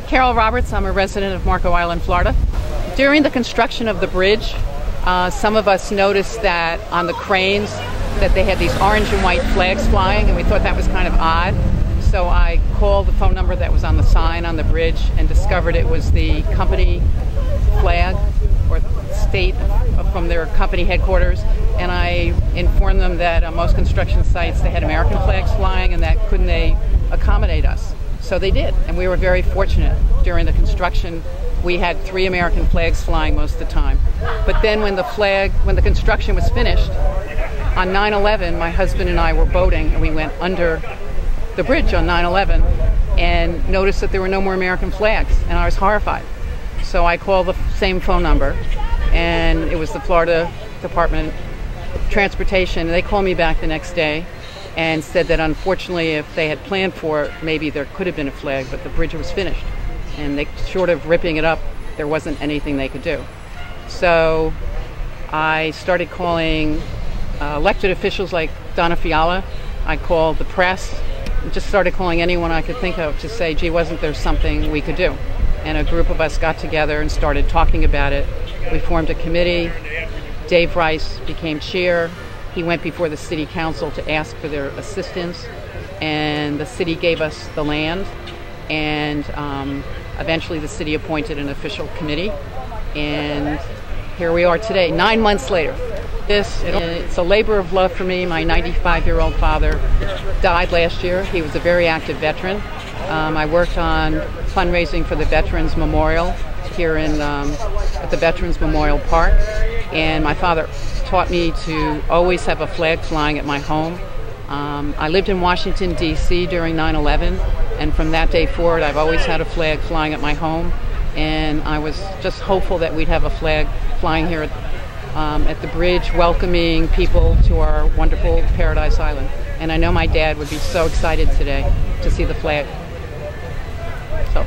Carole Roberts, I'm a resident of Marco Island, Florida. During the construction of the bridge, some of us noticed that on the cranes that they had these orange and white flags flying, and we thought that was kind of odd. So I called the phone number that was on the sign on the bridge and discovered it was the company flag or state from their company headquarters. And I informed them that on most construction sites they had American flags flying and that couldn't they accommodate us. So they did, and we were very fortunate. During the construction, we had 3 American flags flying most of the time. But then when the construction was finished, on 9/11, my husband and I were boating, and we went under the bridge on 9/11 and noticed that there were no more American flags, and I was horrified. So I called the same phone number, and it was the Florida Department of Transportation. They called me back the next day and said that unfortunately, if they had planned for it, maybe there could have been a flag, but the bridge was finished. And they, short of ripping it up, there wasn't anything they could do. So I started calling elected officials like Donna Fiala. I called the press, just started calling anyone I could think of to say, gee, wasn't there something we could do? And a group of us got together and started talking about it. We formed a committee. Dave Rice became chair. He went before the city council to ask for their assistance, and the city gave us the land, and eventually the city appointed an official committee, and here we are today, 9 months later. It's a labor of love for me. My 95-year-old father died last year. He was a very active veteran. I worked on fundraising for the Veterans Memorial here at the Veterans Memorial Park, and my father taught me to always have a flag flying at my home. I lived in Washington, D.C. during 9/11, and from that day forward, I've always had a flag flying at my home, and I was just hopeful that we'd have a flag flying here at the bridge, welcoming people to our wonderful Paradise Island. And I know my dad would be so excited today to see the flag. So.